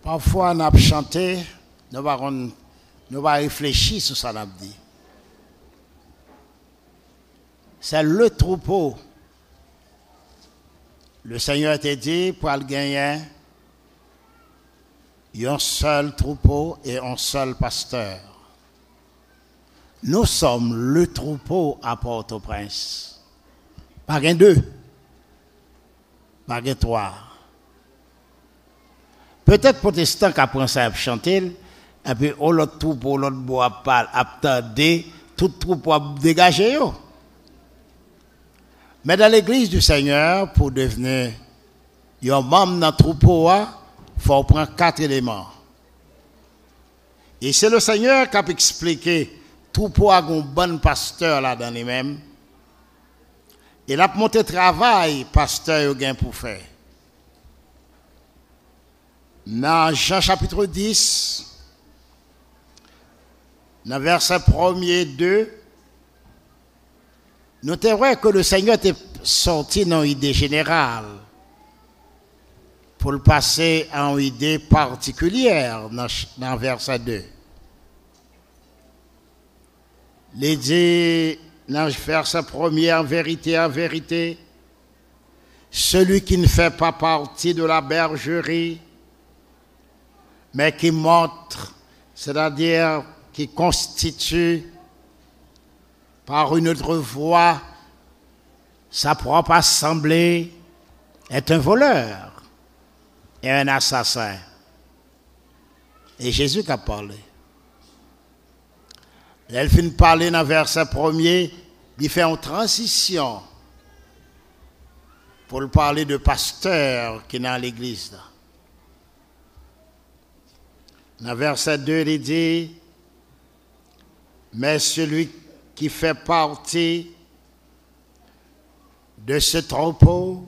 Parfois, on a chanté, nous allons réfléchir sur ça. C'est le troupeau. Le Seigneur t'a dit pour le gagner, il y a un seul troupeau et un seul pasteur. Nous sommes le troupeau à Port-au-Prince. Pas gain deux, pas gain trois. Peut-être protestant qui apprend ça à chanter, et puis l'autre troupeau, l'autre bois parle, attendez, tout troupeau à dégager. Mais dans l'église du Seigneur, pour devenir un membre dans le troupeau, il faut prendre 4 éléments. Et c'est le Seigneur qui a expliqué troupeau a un bon pasteur là dans les mêmes. Il a monté travail, pasteur a pour faire. Dans Jean chapitre 10, dans verset 1er 2, nous avons que le Seigneur est sorti dans une idée générale pour le passer en une idée particulière dans verset 2. Il dit dans verset 1er, en vérité, celui qui ne fait pas partie de la bergerie, mais qui montre, c'est-à-dire qui constitue par une autre voie sa propre assemblée, est un voleur et un assassin. Et Jésus qui a parlé. Elle finit de parler dans le verset 1er, il fait une transition pour parler de pasteur qui est dans l'église. Dans le verset 2, il dit, mais celui qui fait partie de ce troupeau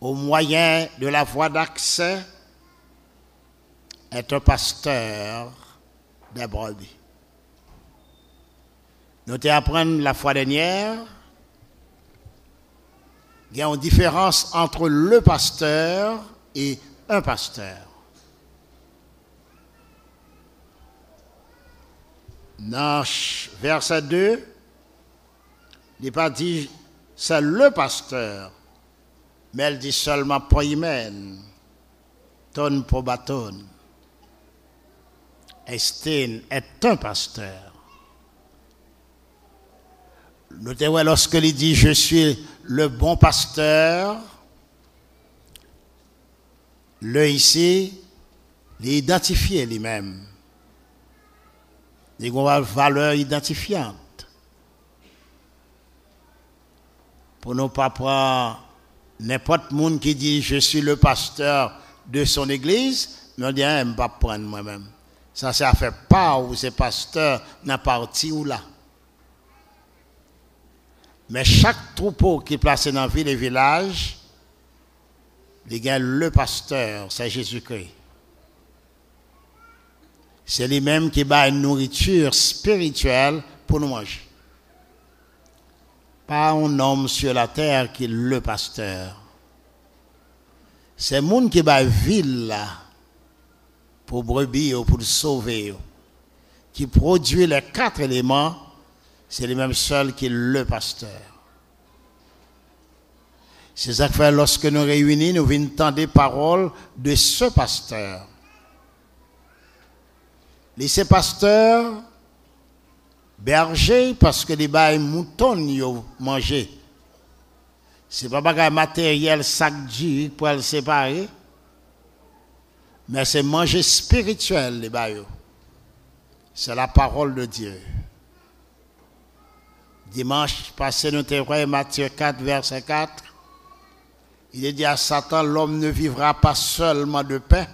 au moyen de la voie d'accès est un pasteur des brebis. Nous apprenons la fois dernière, il y a une différence entre le pasteur et un pasteur. Dans verset 2, il n'est pas dit c'est le pasteur, mais elle dit seulement poimen, ton probaton. Estine est un pasteur. Notez lorsque il dit je suis le bon pasteur, le ici, il est identifié lui-même. Il a une valeur identifiante. Pour ne pas prendre n'importe qui qui dit je suis le pasteur de son église, mais on dit je ne vais pas prendre moi-même. Ça fait part où ces pasteurs n'a parti ou là. Mais chaque troupeau qui est placé dans la ville et village, il y a le pasteur, c'est Jésus-Christ. C'est lui-même qui bat une nourriture spirituelle pour nous manger. Pas un homme sur la terre qui est le pasteur. C'est le monde qui bat ville là pour brebis ou pour sauver. Qui produit les 4 éléments, c'est le même seul qui est le pasteur. C'est ça que fait lorsque nous réunissons, nous venons entendre des paroles de ce pasteur. Les pasteurs, berger, parce que les bails moutons ils mangent. Ce n'est pas un matériel sac dur pour le séparer, mais c'est manger spirituel les bails. C'est la parole de Dieu. Dimanche passé, nous avons Matthieu 4, verset 4. Il est dit à Satan, l'homme ne vivra pas seulement de pain,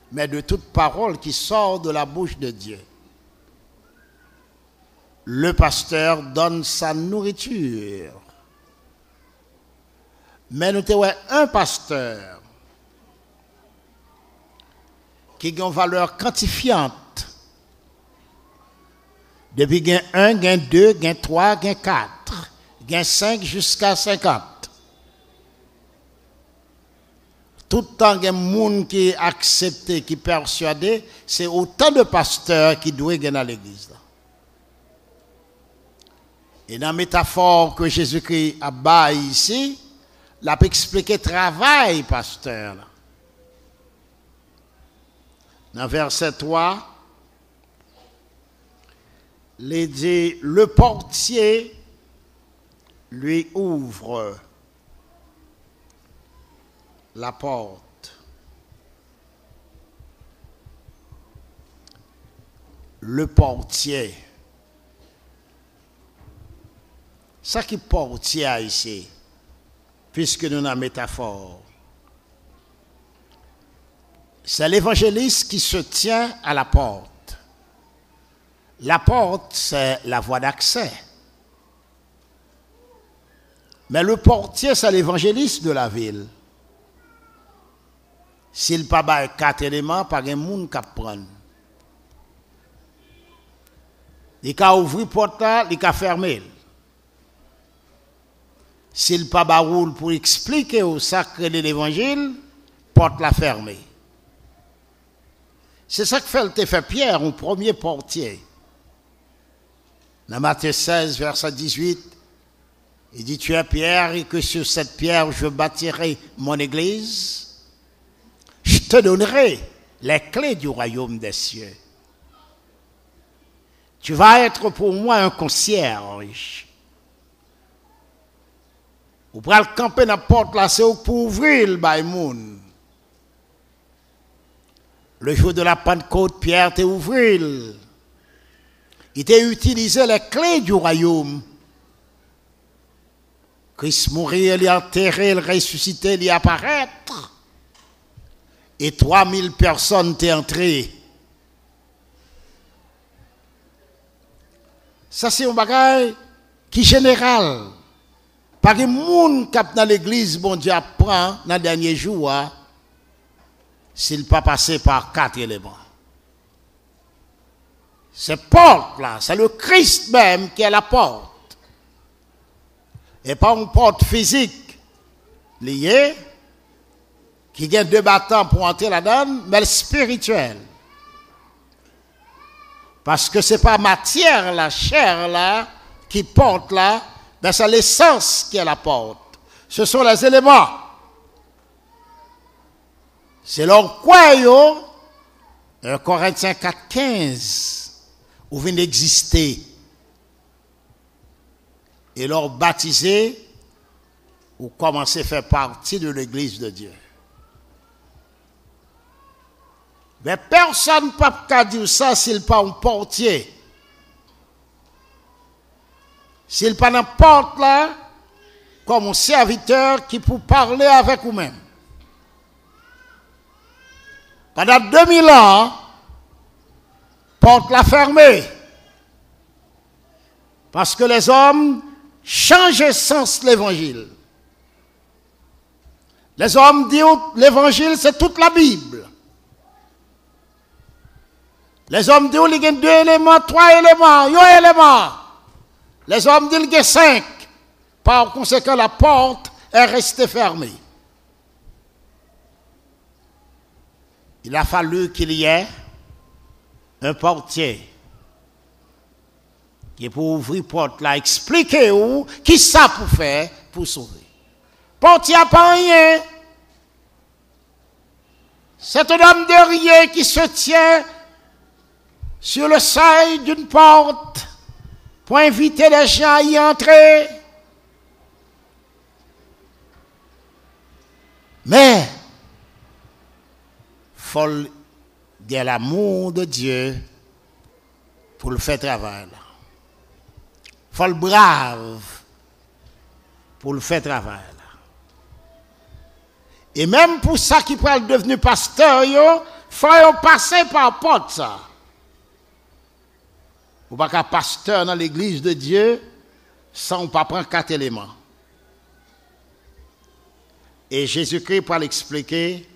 mais de toute parole qui sort de la bouche de Dieu. Le pasteur donne sa nourriture. Mais nous avons un pasteur qui a une valeur quantifiante. Depuis gain 1, gain 2, gain 3, gain 4, gain 5 jusqu'à 50. tout le temps, il y a des gens qui acceptent, qui persuadent, c'est autant de pasteurs qui doivent gagner dans l'église. Et dans la métaphore que Jésus-Christ a bas ici, il a expliqué le travail pasteur. Dans verset 3, il dit, le portier lui ouvre la porte. Le portier. Ça qui portier ici, puisque nous avons la métaphore. C'est l'évangéliste qui se tient à la porte. La porte, c'est la voie d'accès. Mais le portier, c'est l'évangéliste de la ville. S'il n'y a pas 4 éléments, pas de monde qui prend. Il peut ouvrir la porte, il peut fermer. S'il n'y a pas de roule pour expliquer au sacré de l'évangile, porte la fermée. C'est ça que fait Pierre, un premier portier. Dans Matthieu 16, verset 18, il dit, tu es Pierre et que sur cette pierre je bâtirai mon église. Je te donnerai les clés du royaume des cieux. Tu vas être pour moi un concierge. Ou pour le camper dans la porte là, c'est pour ouvrir le bail-moun. Le jour de la Pentecôte, Pierre t'a ouvert. Il t'a utilisé les clés du royaume. Christ mourir, il enterré, il ressuscité, il apparaître. Et 3000 personnes t'es entrées. Ça, c'est un bagage qui est général. Par les gens qui sont dans l'église, bon Dieu apprend dans les derniers jours, s'il pas passé par 4 éléments. Cette porte là, c'est le Christ même qui est la porte. Et pas une porte physique liée, qui a 2 battants pour entrer là-dedans, mais spirituelle. Parce que ce n'est pas matière, la chair là, qui porte là, mais c'est l'essence qui est la porte. Ce sont les éléments. C'est leur quoi, 1 Corinthiens 4,15, où vient d'exister. Et leur baptisé, ou commencer à faire partie de l'église de Dieu. Mais personne ne peut dire ça s'il n'est pas un portier. S'il n'est pas une porte là, comme un serviteur qui peut parler avec vous-même. Pendant 2000 ans, porte la fermée. Parce que les hommes changent le sens de l'évangile. Les hommes disent l'évangile c'est toute la Bible. Les hommes disent qu'il y a 2 éléments, 3 éléments, 8 éléments. Les hommes disent qu'il y a 5. Par conséquent, la porte est restée fermée. Il a fallu qu'il y ait un portier qui pour ouvrir la porte là, expliquer où, qui ça pour faire pour sauver. Portier n'a pas rien. C'est un homme de rien qui se tient sur le seuil d'une porte pour inviter les gens à y entrer. Mais, il faut de l'amour de Dieu pour le faire travail. Il faut le brave pour le faire travail. Et même pour ça qui peut être devenu pasteur, il faut passer par porte ça. Vous ne pouvez pas pasteur dans l'église de Dieu sans pas prendre 4 éléments. Et Jésus-Christ, pour l'expliquer,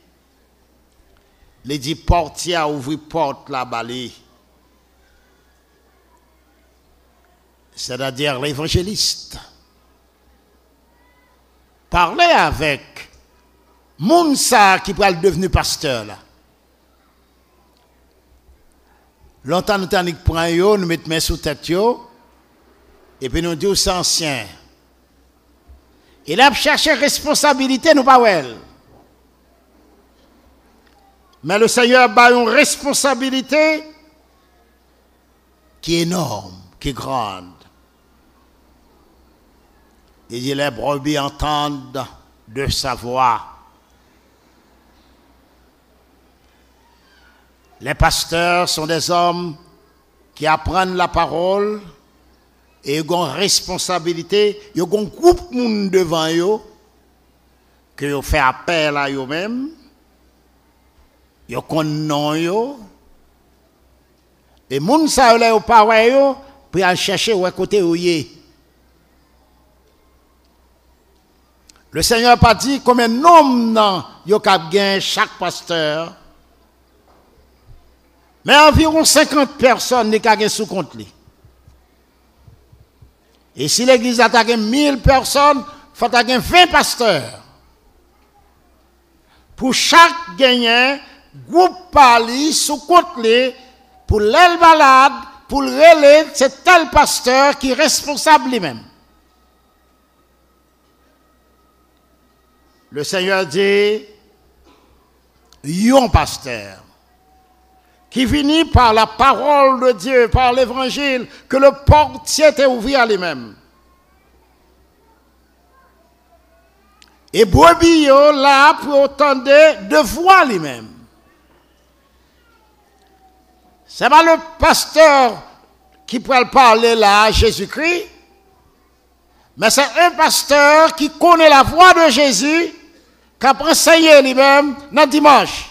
il dit portier à ouvrir porte la balai. C'est-à-dire l'évangéliste. Parlez avec Moun ça qui pral devenu pasteur là. Longtemps nous t'en prend yo, nous mettons main sous tête yo et puis nous disons c'est ancien. Il a cherché responsabilité nous pas well. Mais le Seigneur a une responsabilité qui est énorme, qui est grande. Il dit les brebis entendent de sa voix. Les pasteurs sont des hommes qui apprennent la parole et ils ont une responsabilité. Ils ont un groupe de monde devant eux que ils font appel à eux-mêmes. Ils connaissent eux. Et les gens ça les parents pour aller chercher où côté où est. Le Seigneur n'a pas dit combien de nombre il y a chaque pasteur. Mais environ 50 personnes ne sont sous compte. Et si l'église a 1000 personnes, il faut avoir 20 pasteurs. Pour chaque gagnant, groupe parli sous compte pour l'aile malade, pour le relais, c'est tel pasteur qui est responsable lui-même. Le Seigneur dit, yon pasteur, qui finit par la parole de Dieu, par l'évangile, que le portier était ouvert à lui-même. Et brebis là pour entendre de voix lui-même. C'est pas le pasteur qui pourrait parler là à Jésus-Christ, mais c'est un pasteur qui connaît la voix de Jésus, qui a enseigné lui-même dans le dimanche.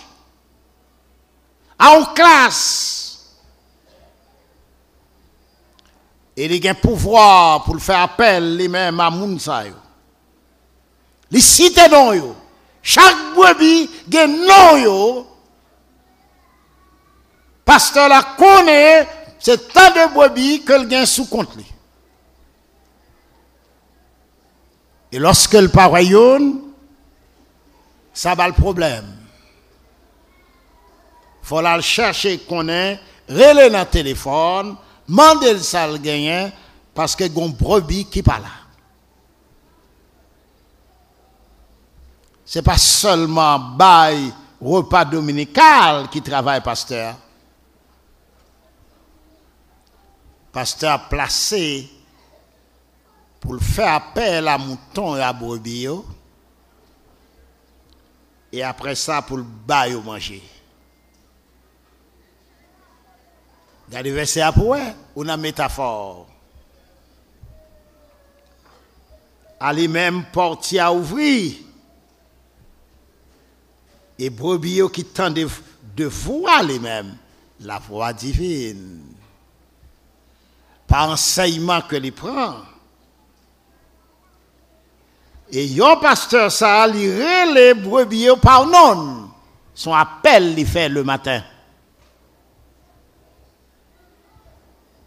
En classe. Il a un pouvoir pour faire appel lui-même à Mounsayo. Il cite non yo. Chaque brebis a un nom yo. Pasteur la connaît, c'est tant de brebis que le gain sous compte. Et lorsque le paroyon, ça va le problème. Il faut aller chercher qu'on est, relais dans le téléphone, demander le sale gagnant, parce que il y a une brebis qui parle là. Ce n'est pas seulement bail repas dominical qui travaille pasteur. Pasteur placé pour faire appel à mouton et à brebis. Et après ça, pour le bail au manger. Regardez le verset après, on a une métaphore. À lui-même portier à ouvrir. Et brebis qui tendent de voir lui-même la voix divine. Par enseignement que lui prend. Et yon pasteur ça, il relève les brebis par non. Son appel il fait le matin.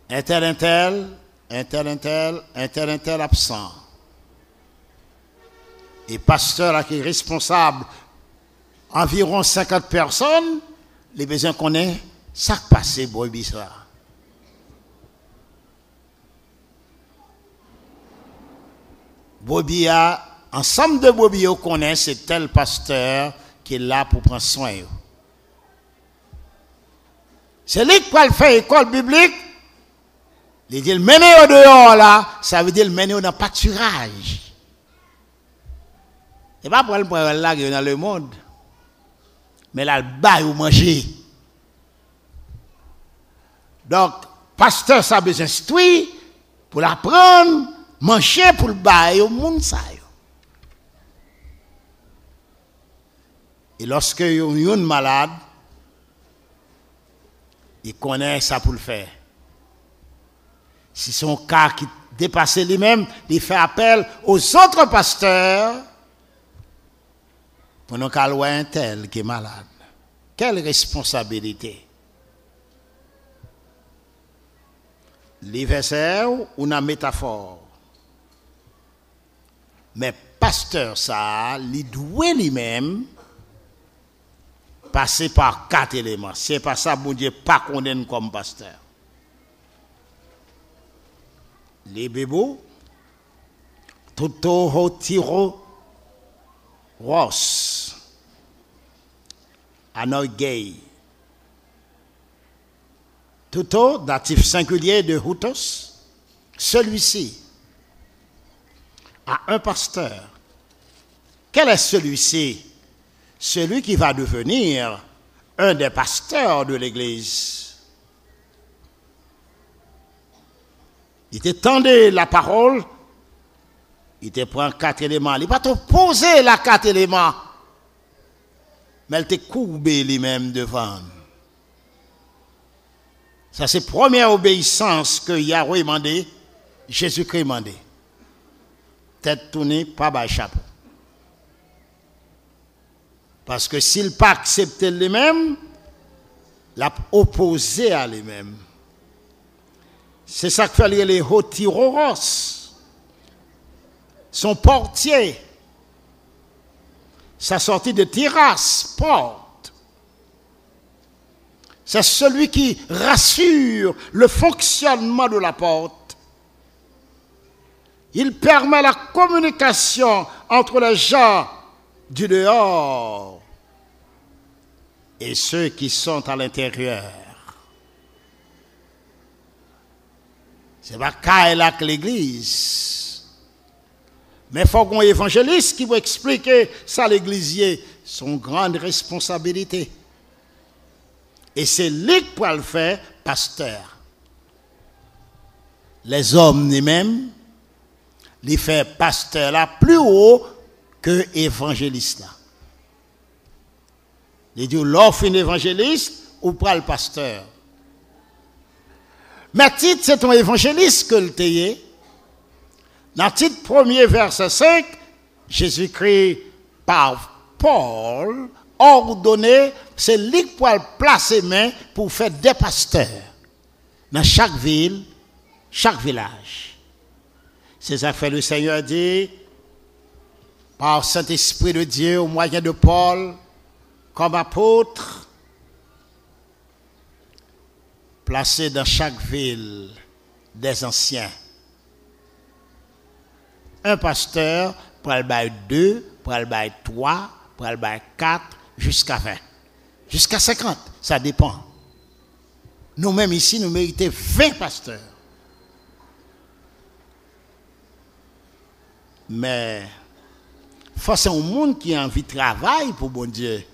Un tel absent. Et pasteur qui est responsable, environ 50 personnes, les besoins qu'on ait, ça passe, brebis ça. Brebis a, ensemble de brebis qu'on ait, c'est tel pasteur qui est là pour prendre soin. C'est lui qui peut faire école biblique. Il dit le mener au dehors là, ça veut dire le mener dans le pâturage. Et pas pour le prendre là dans le monde. Mais là, le bail ou manger. Donc, pasteur, ça a besoin d'instruire pour l'apprendre, manger pour le bail au monde. Et lorsque il y a un malade, il connaît ça pour le faire. Si son cas qui dépasse lui-même, il fait appel aux autres pasteurs pour nous caler un tel qui est malade. Quelle responsabilité! Les versets ou une métaphore. Mais pasteur ça, il doit lui-même passer par 4 éléments. C'est pas ça, bon Dieu, pas condamné comme pasteur. Les bébés, Toto Hotiro Ross, Anoigay. Toto, datif singulier de Hutos, celui-ci a un pasteur. Quel est celui-ci? Celui qui va devenir un des pasteurs de l'Église. Il t'étendait la parole, il te prend 4 éléments. Il ne va pas te poser la 4 éléments, mais il te courbé lui-même devant. Ça, c'est la première obéissance que Yahweh a demandé, Jésus-Christ a demandé. Tête tournée, pas bas chapeau. Parce que s'il n'a pas accepté lui-même, l'a opposé à lui-même. C'est ça que fait les Hotiroros. Son portier. Sa sortie de terrasse, porte. C'est celui qui rassure le fonctionnement de la porte. Il permet la communication entre les gens du dehors et ceux qui sont à l'intérieur. C'est pas qu'à l'église. Mais il faut qu'on ait un évangéliste qui va expliquer ça à l'église, son grande responsabilité. Et c'est lui qui peut le faire, pasteur. Les hommes eux-mêmes, les faire pasteur là plus haut que évangéliste là. Il dit l'offre un évangéliste ou pas le pasteur. Mais titre c'est ton évangéliste que le tayé. Dans le titre 1er verset 5, Jésus-Christ par Paul ordonné, c'est lui qui peut placer main pour faire des pasteurs dans chaque ville, chaque village. C'est ça que fait le Seigneur dit par Saint-Esprit de Dieu au moyen de Paul comme apôtre, placé dans chaque ville des anciens. Un pasteur pour le bail 2, pour le bail 3, pour le bail 4, jusqu'à 20. Jusqu'à 50, ça dépend. Nous-mêmes ici, nous méritons 20 pasteurs. Mais, face à un monde qui a envie de travailler pour bon Dieu.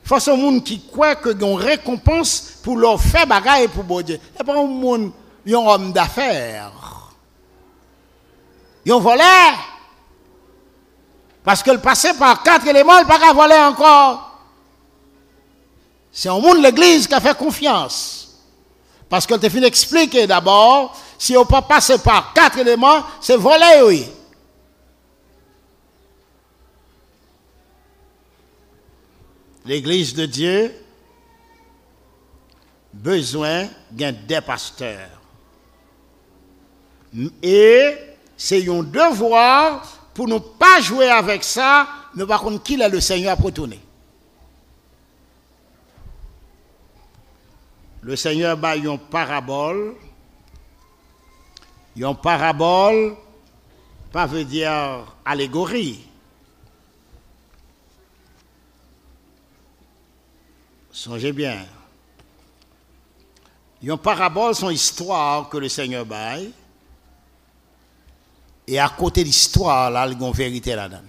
Face à un monde qui croit que une récompense pour leur faire bagaille pour bon Dieu. Et pas un monde, un homme d'affaires. Un voleur. Parce que le passé par 4 éléments, il ne peut pas voler encore. C'est un monde de l'église qui a fait confiance. Parce que tu fini d'expliquer d'abord, si on peut passer par 4 éléments, c'est voler, oui. L'église de Dieu besoin des pasteurs. Et c'est un devoir pour ne pas jouer avec ça, mais par contre, qui est le Seigneur pour tourner. Le Seigneur a une parabole. Une parabole, pas veut dire allégorie. Songez bien. Une parabole, c'est une histoire que le Seigneur baille. Et à côté de l'histoire, là, il y a une vérité là-dedans.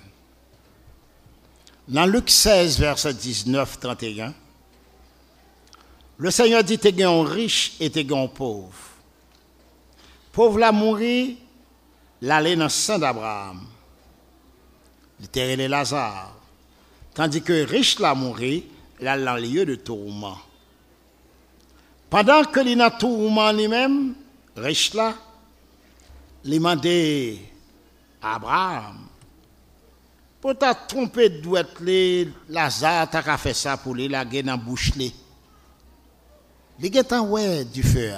Dans Luc 16, verset 19-31, le Seigneur dit, t'es un riche et t'es un pauvre. Pauvre l'a mouru, l'aller dans le sein d'Abraham. Il était Lazare. Tandis que riche l'a mouru, il a dans le lieu de tourment. Pendant que il a tourment lui-même, riche là, il a demandé à Abraham, pour ta tromper de douette, Lazare t'a fait ça pour lui, la gueule dans la bouche. Il a ouais du feu.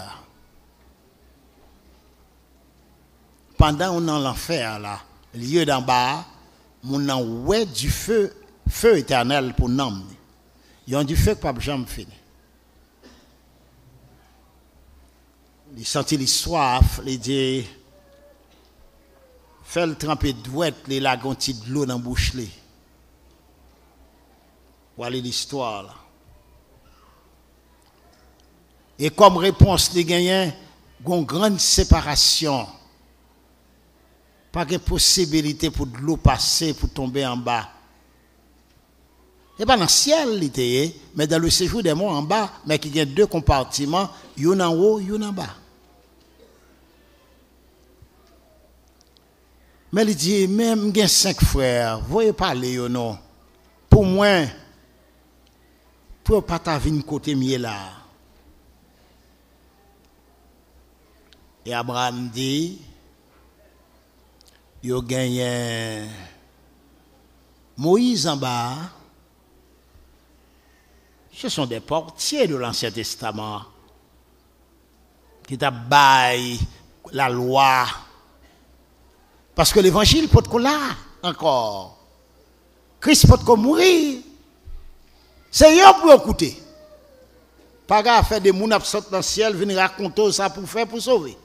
Pendant qu'on est dans l'enfer, là, lieu d'en bas, on a ouais du feu éternel pour nous. Ils ont du feu que pas jamais fini. Ils sentent les soif, les dit fait le tremper douette les lagonti de l'eau dans bouche les. Voilà l'histoire là. Et comme réponse les gagnants, une grande séparation. Pas de possibilité pour de l'eau passer pour tomber en bas. Et pas dans le ciel, mais dans le séjour des morts en bas, mais qui a deux compartiments, une en haut, une en bas. Mais il dit, même j'ai 5 frères, voyez parler ou non. Pour moi, pour pas ta vie côté mieux là. Et Abraham dit, il gagne Moïse en bas. Ce sont des portiers de l'Ancien Testament qui t'a baillé la loi. Parce que l'évangile peut être là encore. Christ peut être mourir. C'est eux pour écouter. Pas grave, faire des gens qui sortent dans le ciel, venir raconter ça pour faire, pour sauver.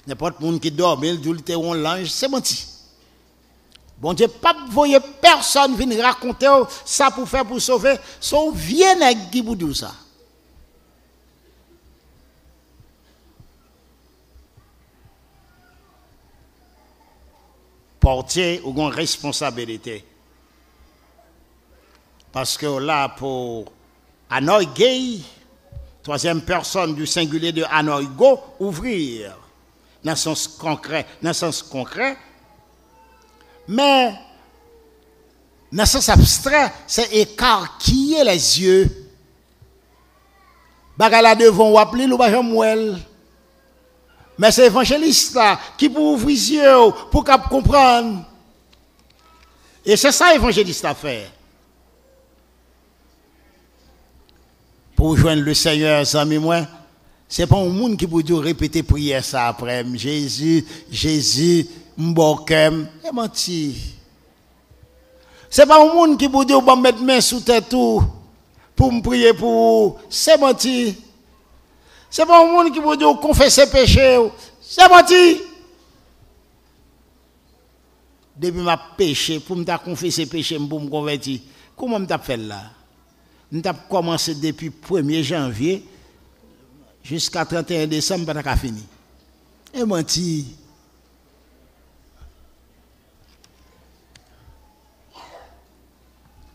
N'importe qui qui dort, il dit que l'ange, c'est menti. Bon Dieu, pas voyez personne venir raconter ça pour faire, pour sauver. Son vieux nègre qui vous dit ça. Portier ou une responsabilité. Parce que là, pour Hanoï Gay, troisième personne du singulier de Hanoï Go, ouvrir, dans le sens concret, mais dans le sens abstrait, c'est écarquiller les yeux. Bagala devant ou appeler le bajamouel. Mais c'est évangéliste là qui peut ouvrir les yeux pour comprendre. Et c'est ça évangéliste à faire. Pour joindre le Seigneur, amis moi, c'est pas un monde qui peut répéter prière ça après. Jésus, Jésus, m'bokem, et menti. C'est pas un monde qui peut dire bon mettre main sous tête tout pour me prier pour, c'est menti. C'est pas un monde qui peut dire confesser péché, c'est menti. Depuis ma péché pour me confesser péché pour me convertir, comment me fait là? Nous avons commencé depuis le 1er janvier jusqu'à 31 décembre, pas fini. Et menti.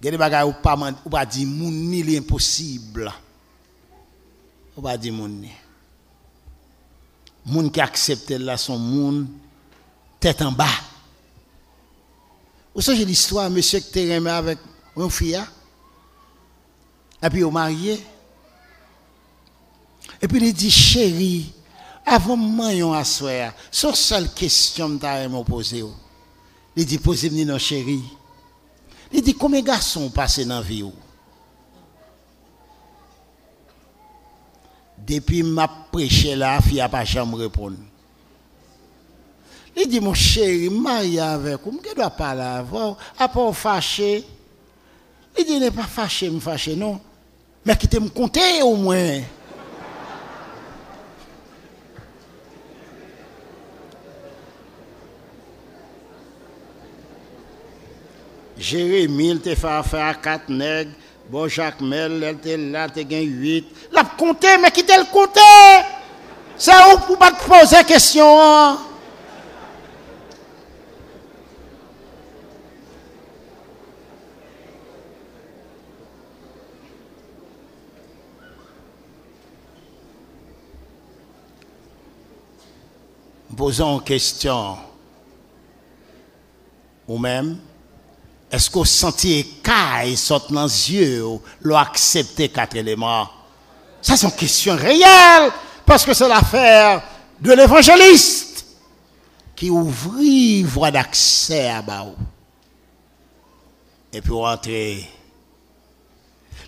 Il y a des bagages où pas dire moun ni l'impossible. Ou pas dire moun ni. Moun qui accepte là son moun tête en bas. Vous savez l'histoire monsieur qui était aimé avec une fille. Et puis, au marié. Et puis, il dit, chérie, avant de à soir, sur seule question que tu as posée. Il dit, posez-moi non, chérie. Il dit, combien de garçons passent dans la vie? Depuis ma prêché là, la fille n'a pas jamais répondu. Il dit, mon chéri, marié avec vous, je ne dois pas l'avoir, à part fâché. Il dit, n'est pas fâché, me fâché, non. Mais qui te me compter au moins. Jérémie, il te fait affaire à 4 nègres. Bon, Jacques Mel, elle te là, te gagne 8. La compter, mais qui te le compter? C'est où pour pas te poser question? Posons une question. Ou même, est-ce que vous sentez écaille sortent dans les yeux, l'ont accepté 4 éléments? Ça, c'est une question réelle, parce que c'est l'affaire de l'évangéliste qui ouvrit voie d'accès à Baou. Et puis rentrer.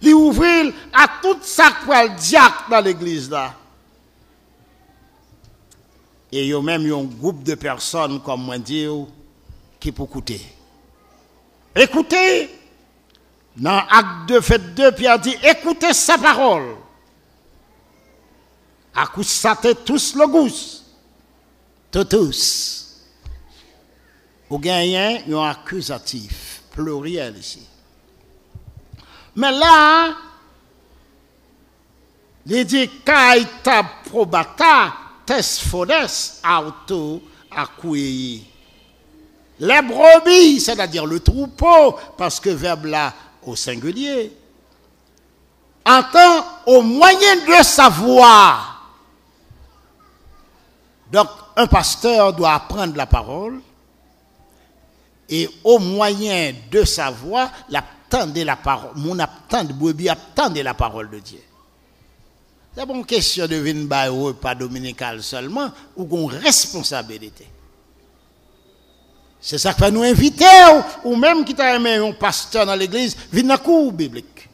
Il ouvrit à tout ça pour le diacre dans l'église là. Et il y a même un groupe de personnes, comme moi dire, qui peut écouter. Écoutez, Dans Acte 2, fait 2, Pierre dit, écoutez sa parole. Accusate tous le goût. Tous. Ou gagnez un accusatif, pluriel ici. Mais là, il dit, kaita probata, tes fodes, auto, accueilli. Les brebis, c'est-à-dire le troupeau, parce que verbe là, au singulier, entend au moyen de sa voix. Donc, un pasteur doit apprendre la parole et au moyen de sa voix, l'attendre la parole. Mon attendre brebis attendre la parole de Dieu. C'est pas une question de venir pas dominical seulement ou qu'on responsabilité. C'est ça que fait nous inviter ou même qui t'a aimé un pasteur dans l'église, viens dans le cours biblique.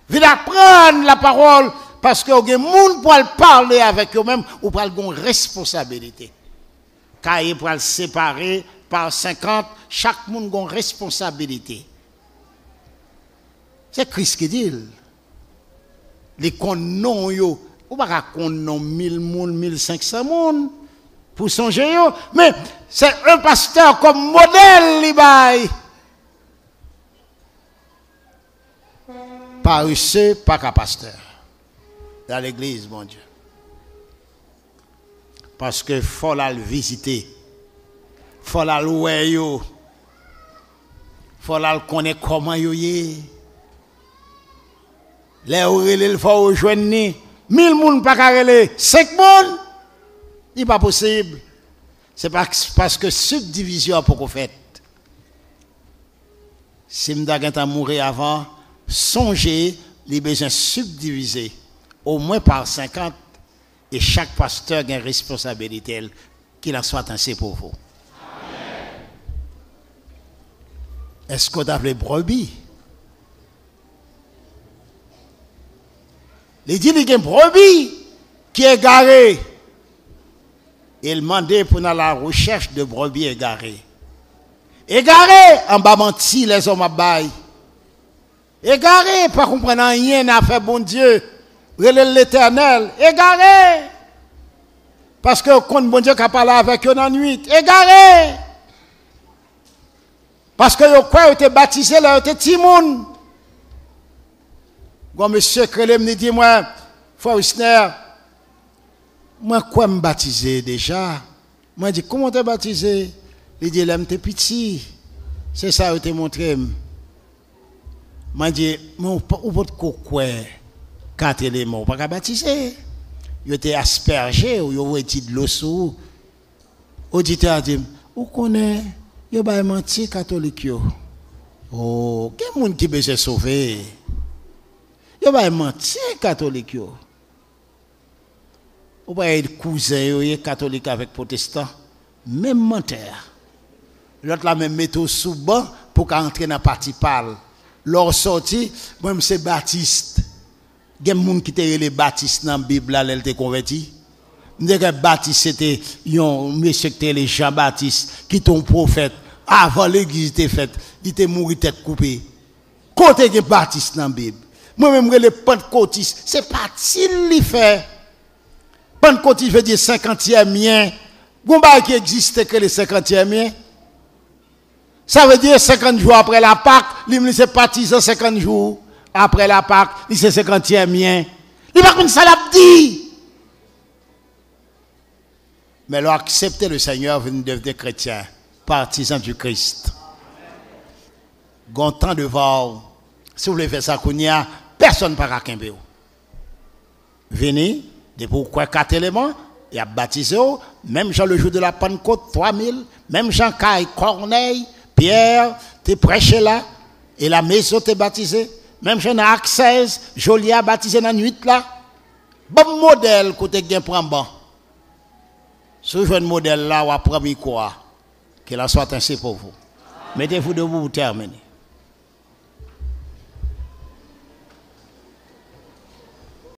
Viens apprendre la parole. Parce que les gens pour parler avec eux-mêmes ou pour avoir une responsabilité. Car ils pour le séparer par 50, chaque monde a une responsabilité. C'est Christ qui dit. Les connoms, ou pas connoms 1000 moun, 1500 moun pour songer yo, mais c'est un pasteur comme modèle li bay. Paresseux, pas qu'un pasteur. Dans l'église, mon Dieu. Parce que faut la visiter. Faut la louer yo. Faut la connaître comment yo yé. Les oreilles, il faut rejoindre 1000 moun pas carrelé, 5 moun. Il pas possible. C'est parce que subdivision pour qu'on fait. Si m'da mourir avant, songez les besoins subdivisés. Au moins par 50, et chaque pasteur a une responsabilité qu'il en soit ainsi pour vous. Est-ce qu'on a les brebis? Il dit qu'il y a une brebis qui est égarée. Il demandait pour aller à la recherche de brebis égarées. Égarées, en bas menti, les hommes à bail. Égarées, pas comprendre rien à faire bon Dieu. L'Éternel, égaré. Parce que quand bon Dieu a parlé avec eux dans la nuit, égaré. Parce que vous été baptisé là, vous êtes Timoun. Quand monsieur Krelem me dit, moi, frère Wisner, moi, quoi me baptiser déjà? Moi, je dis, comment t'es baptisé? Il dit, là, t'es petit. C'est ça, vous t'es montré. Moi, je dis, où votre quoi? Quand il est mort, pas baptisé. Il était aspergé, ou il était de l'eau sous. Auditeur dit, où connaît? Il y a menti catholique. Oh, quel monde qui peut se sauver? Il y a menti catholique. Ou pas être cousin, catholique avec protestant. Même menteur. L'autre la même méthode sous banc pour qu'entrer dans le parti parle. Leur sorti, moi, c'est Baptiste. Il y a des gens qui étaient les baptistes dans la Bible, là, ils étaient convertis. Les baptistes, c'était un monsieur qui était les Jean-Baptiste, qui était un prophète. Avant l'église était faite, il était mort tête coupée. Côté des baptistes dans la Bible. Moi-même, les pentecôtistes, c'est pas s'il les fait. Pentecôtiste veut dire 50e mien. Gomba qui existe que les 50e mien. Ça veut dire 50 jours après la Pâque, il s'est partisan 50 jours. Après la Pâque, il s'est 50e mien. Il va comme ça l'a dit. Mais leur accepter le Seigneur, vous devenez chrétien, partisan du Christ. Gontan devant, si vous voulez faire ça, personne ne pourra qu'un béo. Venez, de pourquoi 4 éléments, il a baptisé, même Jean le jour de la Pentecôte, 3000, même Jean Caille, Corneille, Pierre, tu prêché là, et la maison t'es baptisé. Même Jean Acte 16, Jolia baptisé dans la nuit là. Bon modèle côté bien prend bon. Ce jeune modèle là, ou après quoi? Qu'il en soit ainsi pour vous. Mettez-vous debout pour terminer.